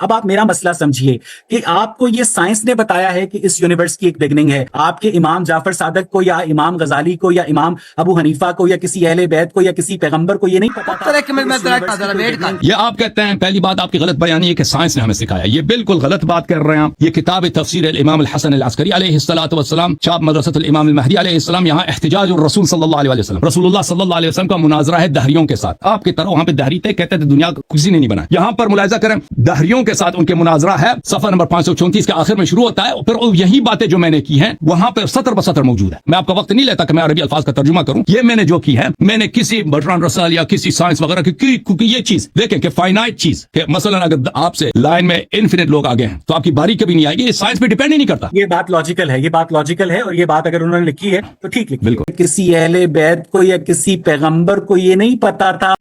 अब आप मेरा मसला समझिए कि आपको ये साइंस ने बताया है कि इस यूनिवर्स की एक बिगनिंग है। आपके इमाम जाफर सादक को या इमाम गजाली को या इमाम अबू हनीफा को या किसी अहले बैत को या किसी पैगंबर को ये नहीं पता था। ये आप कहते हैं, पहली बात आपकी गलत बयानी है कि साइंस ने हमें सिखाया, ये बिल्कुल गलत बात कर रहे हैं आप। ये किताब तफसीर इमाम हसन अल-अस्करी अलैहिस्सलातु वस्सलाम, शाब मदरसतुल इमाम अल-महदी अलैहिस्सलाम, यहाँ इख्तिजाज और रसूल सल्लल्लाहु अलैहि वसल्लम, रसूलुल्लाह सल्लल्लाहु अलैहि वसल्लम का मुनाजरा है दहरियों के साथ। आपकी तरह वहां पे दहरी थे, कहते थे दुनिया किसी ने नहीं बनाया। यहाँ पर मुलाहिजा करें, दहरियों के साथ उनके मुनाजरा है, सफर नंबर 534 के आखिर में शुरू होता है। फिर यही बातें जो मैंने की हैं वहां पर सतर बसतर मौजूद है। मैं आपका वक्त नहीं लेता कि मैं अरबी अल्फाज का तर्जुमा करूं। ये मैंने जो की है, मैंने किसी बर्ट्रांड रसल या किसी साइंस वगैरह की क्योंकि ये चीज देखें कि फाइनाइट चीज कि मसलन अगर आपसे लाइन में इन्फिनिट लोग आगे हैं तो आपकी बारी कभी नहीं आएगी। ये साइंस पे डिपेंड ही नहीं करता। ये बात लॉजिकल है, ये बात लॉजिकल है, और ये बात अगर उन्होंने लिखी है तो ठीक लिखी। बिल्कुल। किसी अहले बैत को या किसी पैगंबर को ये नहीं पता था।